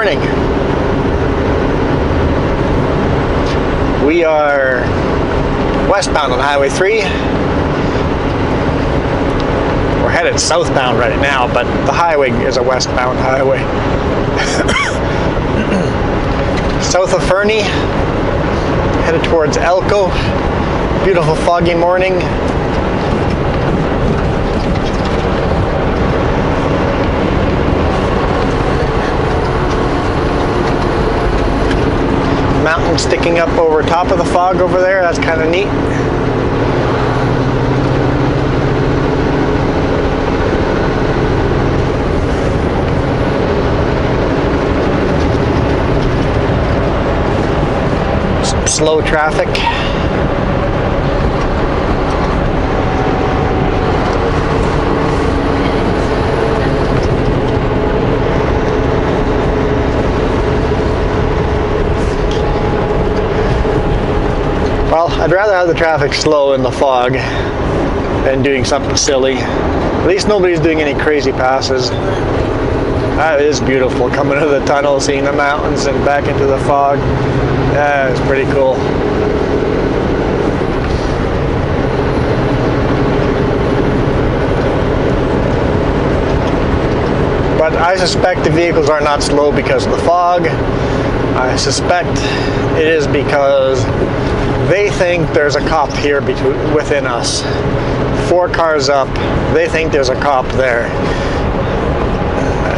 morning. We are westbound on Highway 3. We're headed southbound right now, but the highway is a westbound highway. South of Fernie, headed towards Elko. Beautiful foggy morning. Mountain sticking up over top of the fog over there, that's kind of neat. Some slow traffic. Well, I'd rather have the traffic slow in the fog than doing something silly. At least nobody's doing any crazy passes. That is beautiful, coming into the tunnel, seeing the mountains and back into the fog. Yeah, it's pretty cool. But I suspect the vehicles are not slow because of the fog. I suspect it is because they think there's a cop here within us. 4 cars up, they think there's a cop there.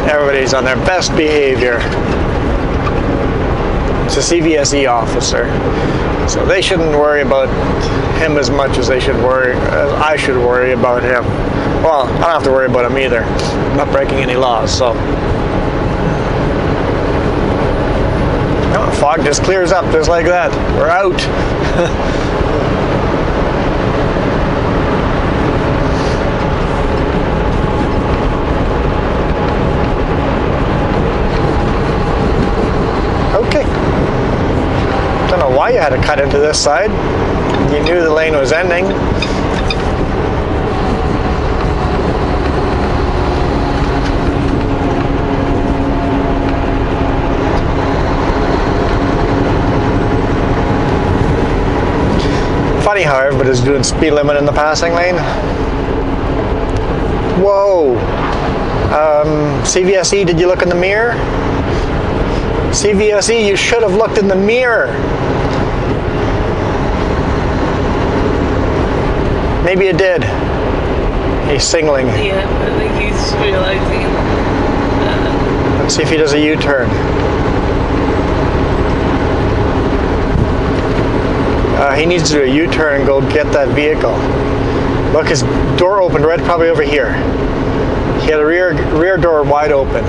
Everybody's on their best behavior. It's a CVSE officer, so they shouldn't worry about him as much as I should worry about him. Well, I don't have to worry about him either. I'm not breaking any laws, so. No, the fog just clears up just like that. We're out. Okay. Don't know why you had to cut into this side. You knew the lane was ending. Funny how everybody's doing speed limit in the passing lane. Whoa. CVSE, did you look in the mirror? CVSE, you should have looked in the mirror. Maybe you did. He's signaling. Yeah, I think he's realizing. Let's see if he does a U-turn. He needs to do a U-turn and go get that vehicle. Look, his door opened right probably over here. He had a rear door wide open.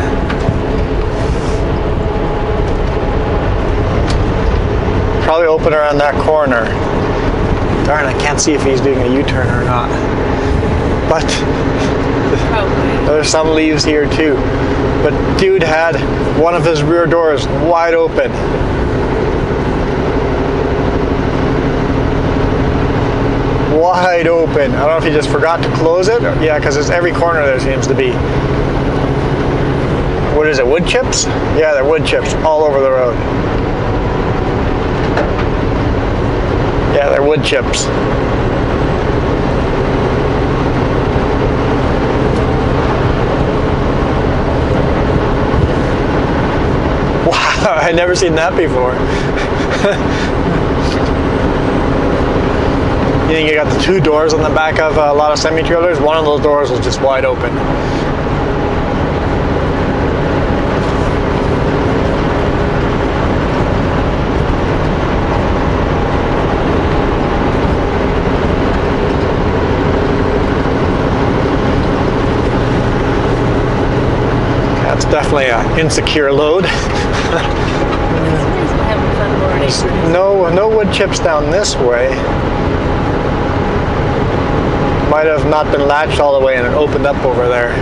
Probably open around that corner. Darn, I can't see if he's doing a U-turn or not. But there's some leaves here too. But dude had one of his rear doors wide open. Wide open. I don't know if he just forgot to close it. Yeah, because it's every corner there seems to be. What is it, wood chips? Yeah, they're wood chips all over the road. Yeah, they're wood chips. Wow, I'd never seen that before. You think you got the 2 doors on the back of a lot of semi-trailers? One of those doors was just wide open. That's definitely an insecure load. No wood chips down this way. Might have not been latched all the way and it opened up over there.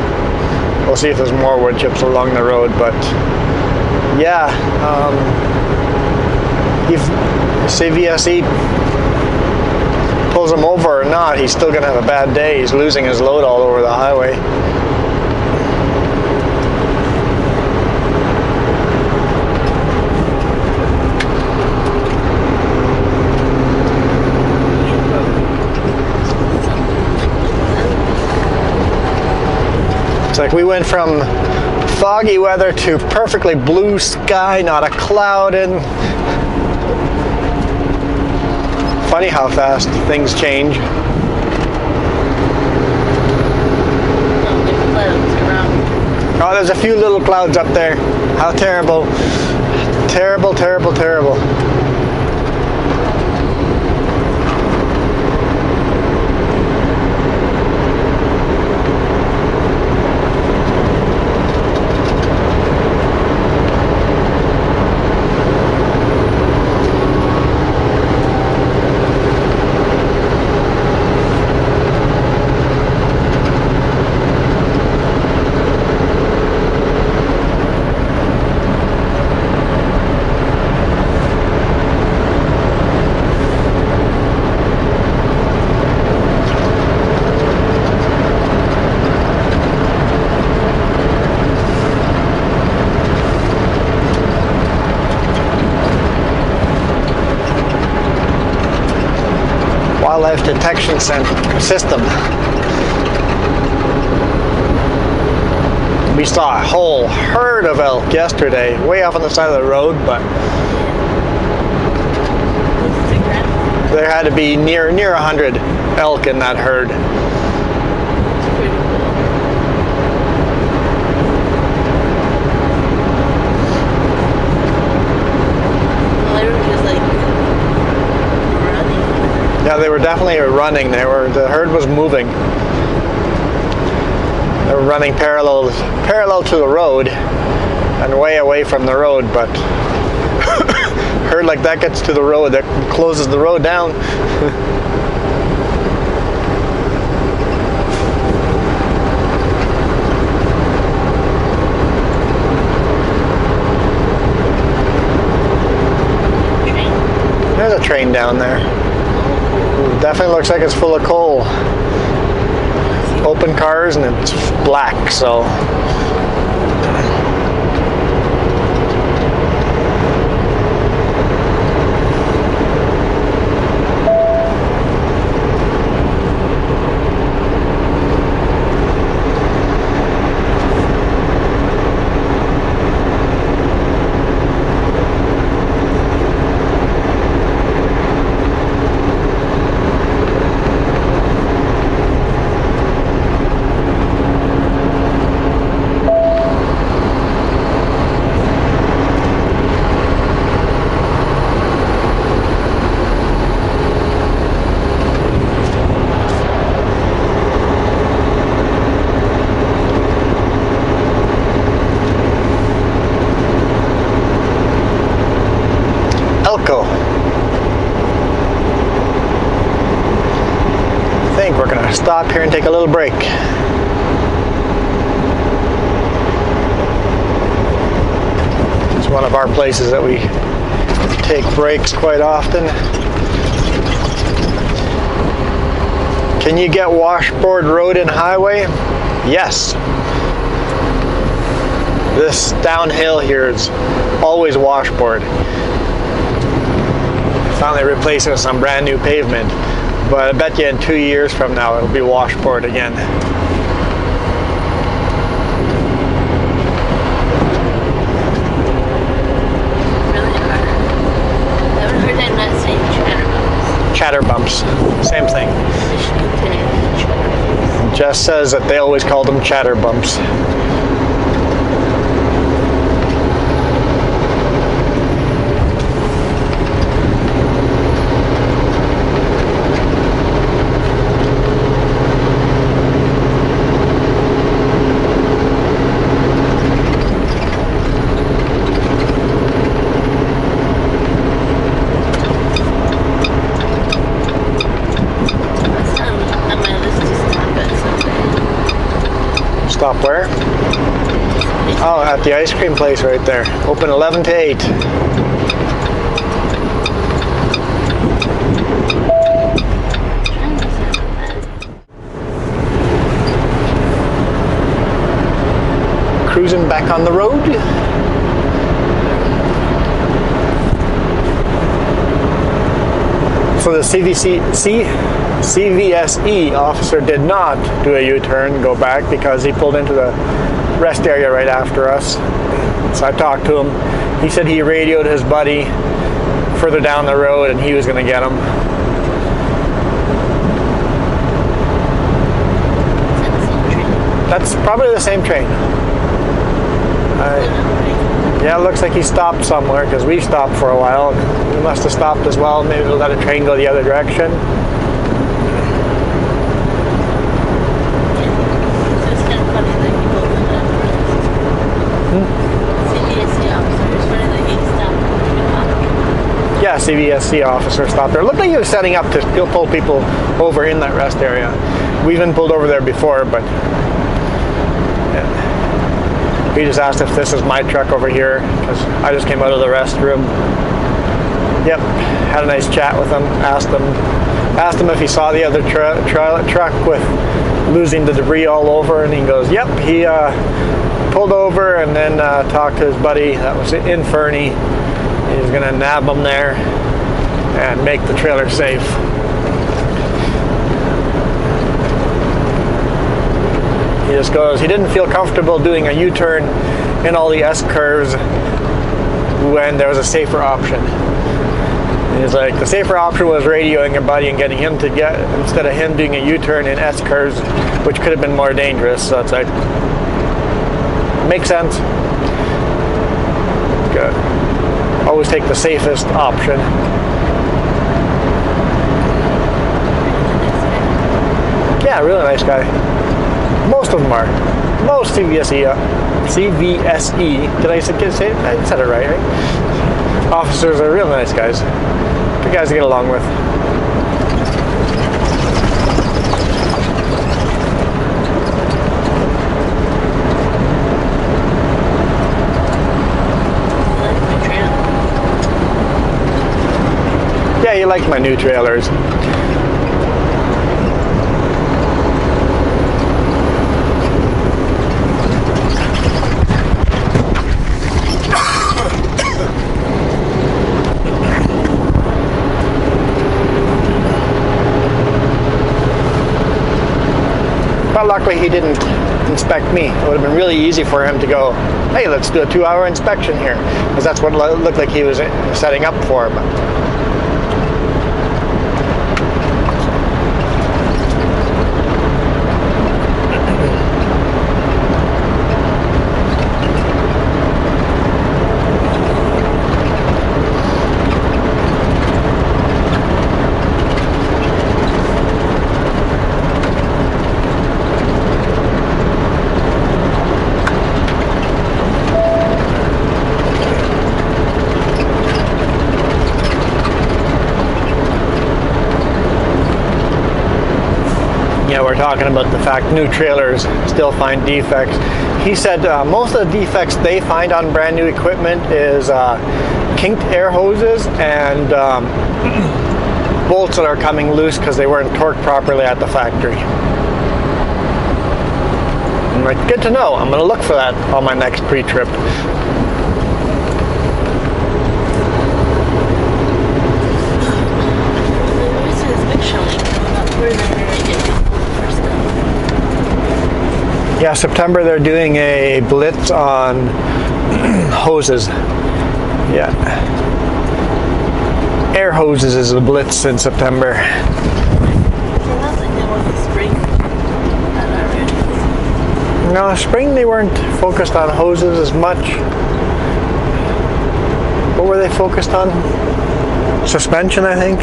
We'll see if there's more wood chips along the road, but yeah, if CVSE pulls him over or not, he's still gonna have a bad day. He's losing his load all over the highway. Like we went from foggy weather to perfectly blue sky, not a cloud in. Funny how fast things change. Oh, there's a few little clouds up there. How terrible. Terrible, terrible, terrible. Wildlife detection system. We saw a whole herd of elk yesterday, way off on the side of the road, but there had to be near 100 elk in that herd. Yeah, they were definitely running. The herd was moving. They were running parallel to the road and way away from the road, but herd like that gets to the road, that closes the road down. There's a train down there. Definitely looks like it's full of coal. Open cars and it's black, so. I think we're gonna stop here and take a little break. It's one of our places that we take breaks quite often. Can you get washboard road and highway? Yes. This downhill here is always washboard. Finally replaced it with some brand new pavement, but I bet you in 2 years from now it'll be washboard again. Really hard. Never heard that not saying Chatter bumps, same thing. chatterbumps. Jess says that they always call them chatter bumps. Stop where? Oh, at the ice cream place right there. Open 11 to 8. Cruising back on the road. For the CVSE CVSE officer did not do a U-turn, go back, because he pulled into the rest area right after us. So I talked to him. He said he radioed his buddy further down the road and he was going to get him. That's probably the same train. Yeah, it looks like he stopped somewhere because we stopped for a while. He must have stopped as well. Maybe we'll let a train go the other direction. It's kind of funny that he pulled in that CVSE officer. It's funny that he stopped. Yeah, CVSE officer stopped there. It looked like he was setting up to pull people over in that rest area. We even pulled over there before, but yeah. He just asked if this is my truck over here, because I just came out of the restroom. Yep, had a nice chat with him. Asked him if he saw the other truck with losing the debris all over, and he goes, yep. He pulled over and then talked to his buddy that was in Fernie. He was going to nab him there and make the trailer safe. He just goes, he didn't feel comfortable doing a U-turn in all the S-curves when there was a safer option. And he's like, the safer option was radioing a buddy and getting him to get, instead of him doing a U-turn in S-curves, which could have been more dangerous. So it's like, makes sense. Good. Always take the safest option. Yeah, really nice guy. Most of them are. Most CVSE, did I say it? I said it right? Officers are real nice guys. Good guys to get along with. Yeah, you like my new trailers. But luckily he didn't inspect me. It would have been really easy for him to go, hey, let's do a 2-hour inspection here, because that's what it looked like he was setting up for. But we're talking about the fact new trailers still find defects. He said most of the defects they find on brand new equipment is kinked air hoses and bolts that are coming loose because they weren't torqued properly at the factory. I'm like, good to know. I'm going to look for that on my next pre-trip. Yeah, September they're doing a blitz on hoses. Yeah. Air hoses is a blitz in September. No, spring they weren't focused on hoses as much. What were they focused on? Suspension, I think.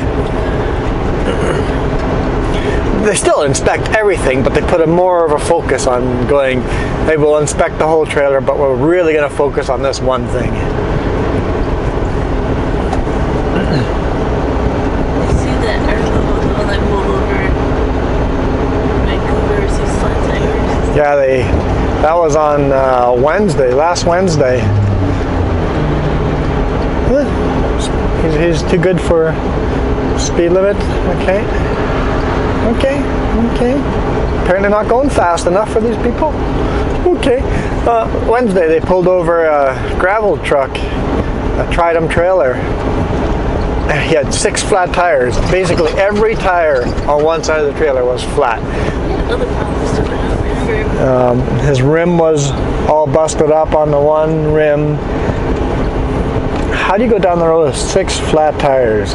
They still inspect everything, but they put more of a focus on going, hey, we'll inspect the whole trailer, but we're really going to focus on this one thing. You see that article when they pulled over Vancouver's flat tires? Yeah, that was on Wednesday, last Wednesday. He's too good for speed limit, okay. Okay. Apparently not going fast enough for these people. Okay. Wednesday they pulled over a gravel truck, a Tridem trailer. he had 6 flat tires. Basically every tire on one side of the trailer was flat. Other problems too, but not His rim was all busted up on the one rim. How do you go down the road with 6 flat tires?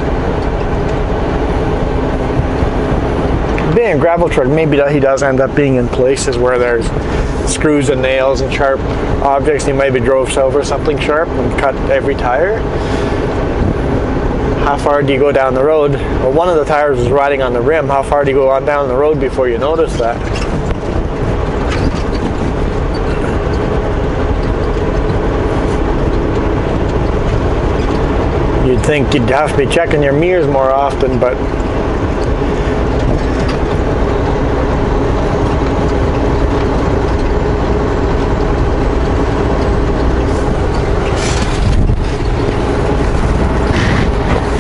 Being a gravel truck, maybe he does end up being in places where there's screws and nails and sharp objects. He maybe drove over something sharp and cut every tire. How far do you go down the road? Well, one of the tires was riding on the rim. How far do you go on down the road before you notice that? You'd think you'd have to be checking your mirrors more often, but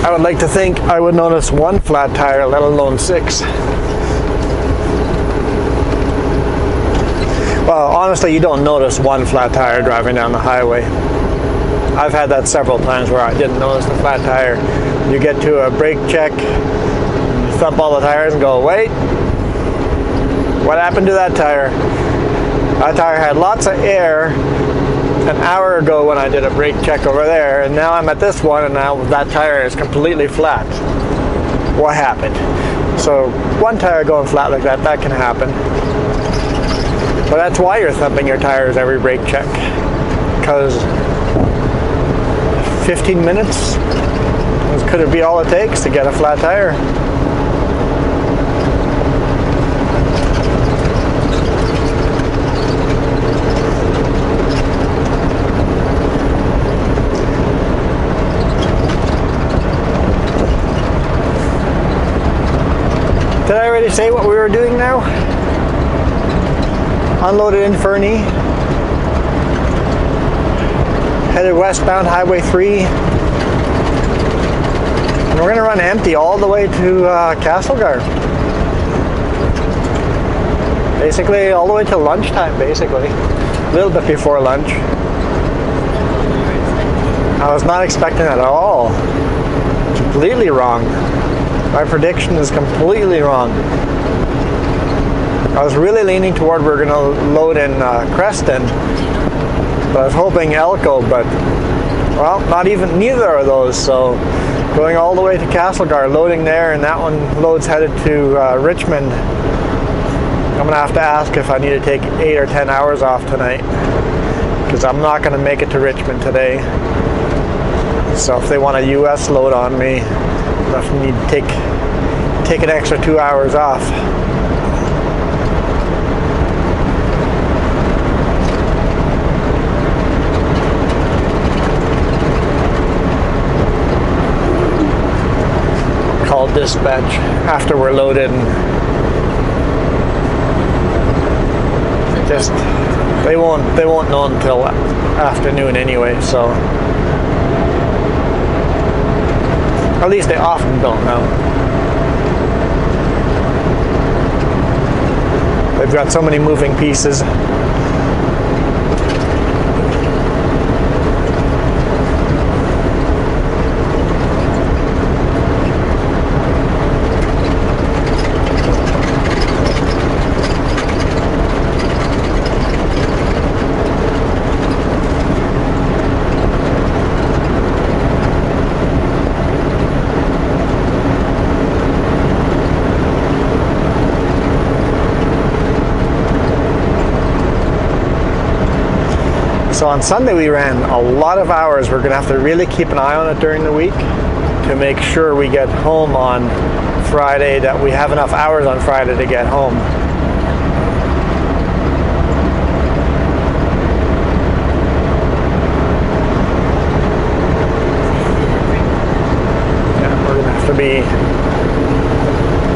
I would like to think I would notice 1 flat tire, let alone 6. Well, honestly, you don't notice 1 flat tire driving down the highway. I've had that several times where I didn't notice the flat tire. You get to a brake check, you thump all the tires and go, wait, what happened to that tire? That tire had lots of air an hour ago when I did a brake check over there, and now I'm at this one and now that tire is completely flat. What happened? So 1 tire going flat like that, that can happen. But that's why you're thumping your tires every brake check, because 15 minutes could it be all it takes to get a flat tire? Did I already say what we were doing now? Unloaded in Fernie. Headed westbound Highway 3. And we're going to run empty all the way to Castlegar. Basically all the way till lunchtime, basically. A little bit before lunch. I was not expecting that at all. Completely wrong. My prediction is completely wrong. I was really leaning toward we're going to load in Creston, but I was hoping Elko, but well, neither of those. So going all the way to Castlegar, loading there, and that one loads headed to Richmond. I'm gonna have to ask if I need to take 8 or 10 hours off tonight, because I'm not gonna make it to Richmond today. So if they want a US load on me, I need to take an extra 2 hours off. Call dispatch after we're loaded, and just they won't know until afternoon anyway, so at least they often don't know. They've got so many moving pieces. So on Sunday we ran a lot of hours. We're going to have to really keep an eye on it during the week to make sure we get home on Friday, that we have enough hours on Friday to get home. Yeah, we're going to have to be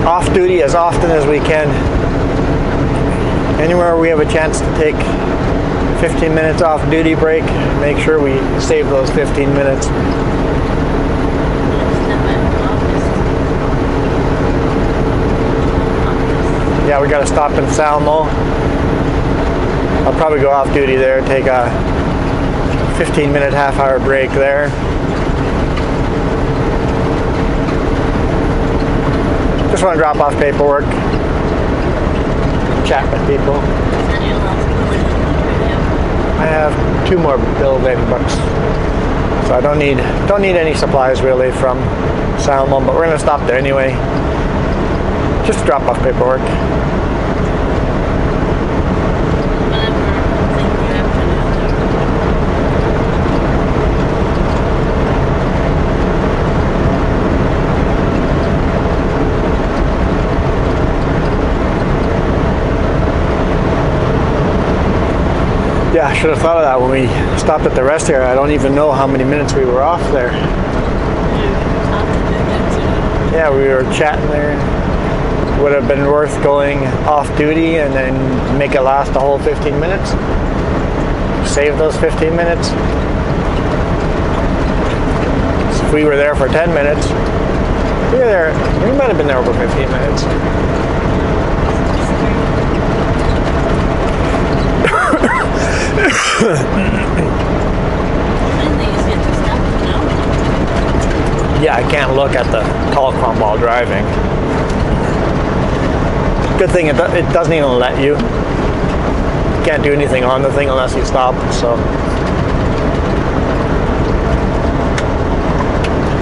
off duty as often as we can. Anywhere we have a chance to take 15 minutes off duty break, make sure we save those 15 minutes. Yeah, we got to stop in Salmo. I'll probably go off duty there, take a 15-minute, half-hour break there. Just want to drop off paperwork, chat with people. I have 2 more building books, so I don't need any supplies really from Salmon, but we're gonna stop there anyway. Just drop off paperwork. Yeah, I should have thought of that when we stopped at the rest area. I don't even know how many minutes we were off there. Yeah, we were chatting there. Would have been worth going off duty and then make it last the whole 15 minutes. Save those 15 minutes. So if we were there for 10 minutes, we might have been there over 15 minutes. Yeah, I can't look at the Colcom while driving. Good thing it doesn't even let you. You can't do anything on the thing unless you stop, so.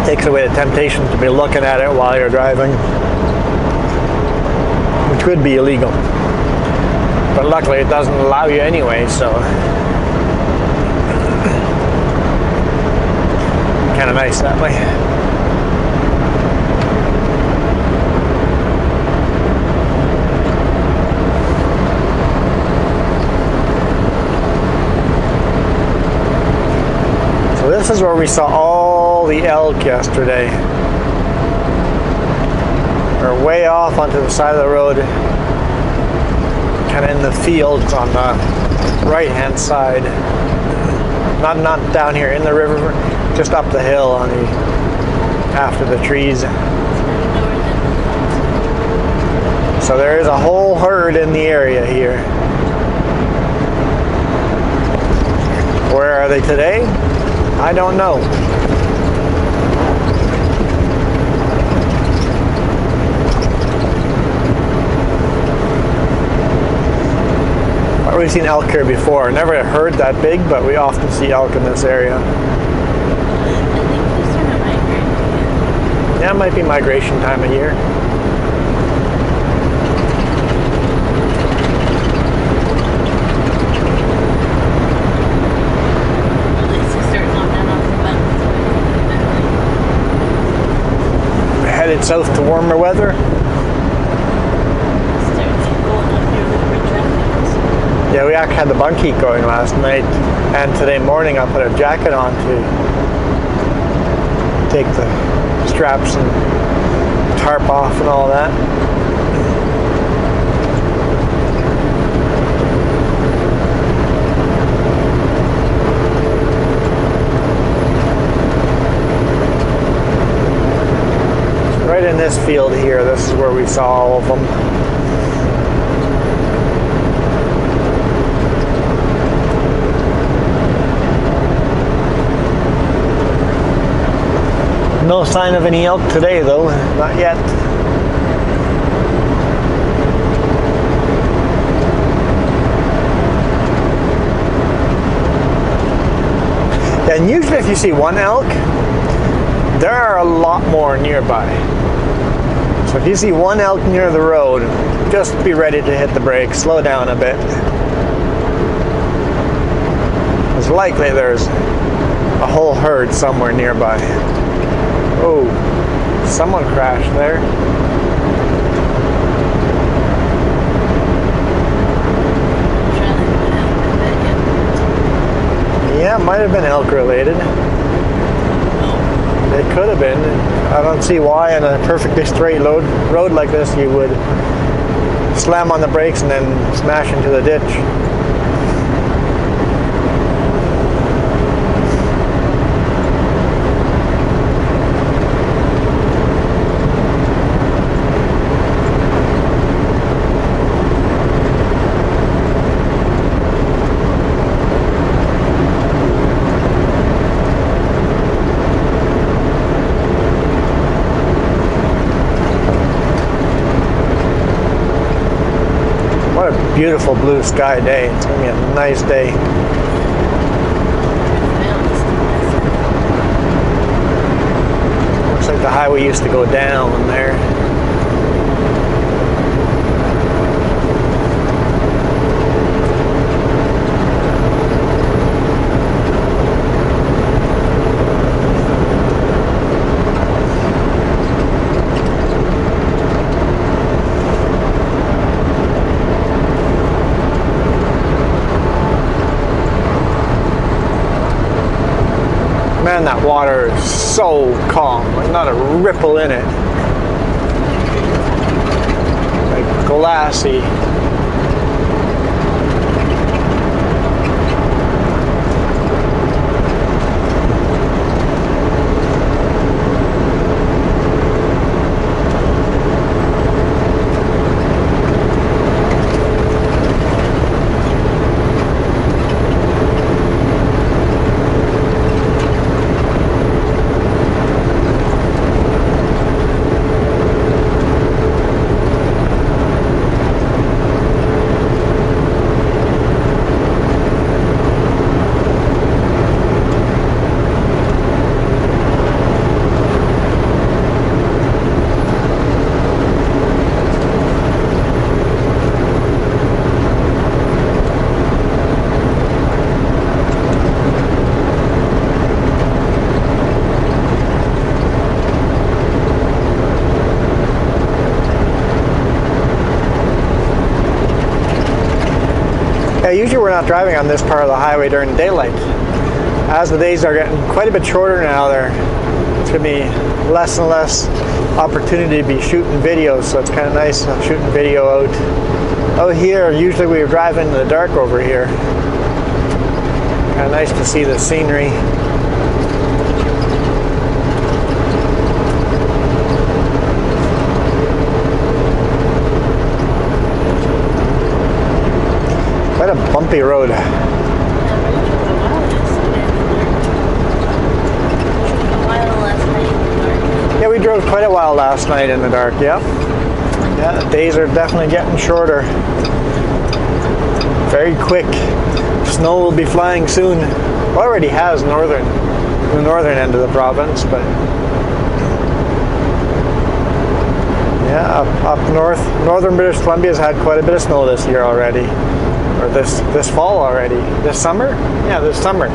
Takes away the temptation to be looking at it while you're driving, which could be illegal. But luckily it doesn't allow you anyway, so. Kind of nice that way. So this is where we saw all the elk yesterday. We're way off onto the side of the road, kind of in the fields on the right-hand side. Not down here in the river, just up the hill on the after the trees. So there is a whole herd in the area here. Where are they today? I don't know. We've seen elk here before. Never heard that big, but we often see elk in this area. Yeah, it might be migration time of year. We're headed south to warmer weather. Yeah, we actually had the bunk heat going last night, and today morning I put a jacket on to take the straps and tarp off and all that. Right in this field here, this is where we saw all of them. No sign of any elk today though, not yet. And usually if you see one elk, there are a lot more nearby. So if you see one elk near the road, just be ready to hit the brakes, slow down a bit. It's likely there's a whole herd somewhere nearby. Oh, someone crashed there. Yeah, it might have been elk related. It could have been. I don't see why on a perfectly straight road like this you would slam on the brakes and then smash into the ditch. beautiful blue sky day. It's going to be a nice day. Looks like the highway used to go down there. Man, that water is so calm. There's not a ripple in it. Like glassy. Yeah, usually we're not driving on this part of the highway during daylight. As the days are getting quite a bit shorter now, it's going to be less and less opportunity to be shooting videos, so it's kind of nice shooting video out here. Usually we were driving in the dark over here. Kind of nice to see the scenery. Quite a bumpy road. Yeah, we drove quite a while last night in the dark, yeah. Yeah, the days are definitely getting shorter. Very quick. Snow will be flying soon. Well, already has the northern end of the province, but yeah, up north, northern British Columbia's had quite a bit of snow this year already. Or this fall already. This summer? Yeah, this summer.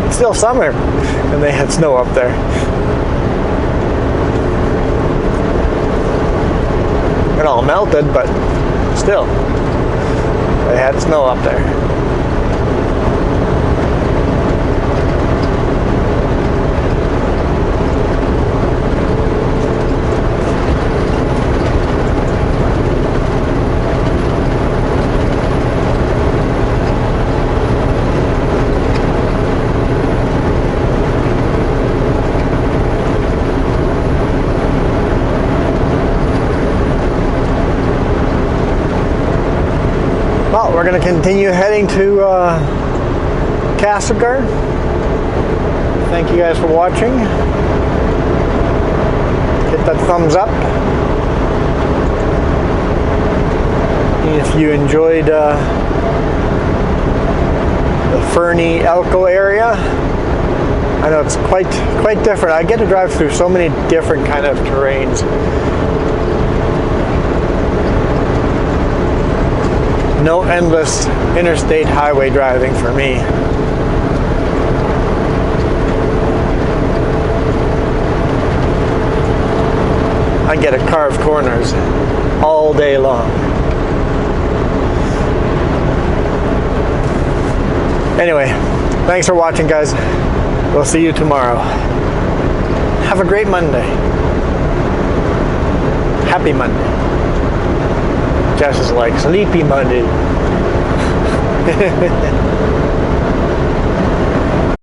It's still summer, and they had snow up there. It all melted, but still, they had snow up there. Well, we're going to continue heading to Castlegar. Thank you guys for watching. Hit that thumbs up. If you enjoyed the Fernie Elko area, I know it's quite different. I get to drive through so many different kind of terrains. No endless interstate highway driving for me. I get to carve corners all day long. Anyway, thanks for watching, guys. We'll see you tomorrow. Have a great Monday. Happy Monday. Jess is like, Sleepy Monday.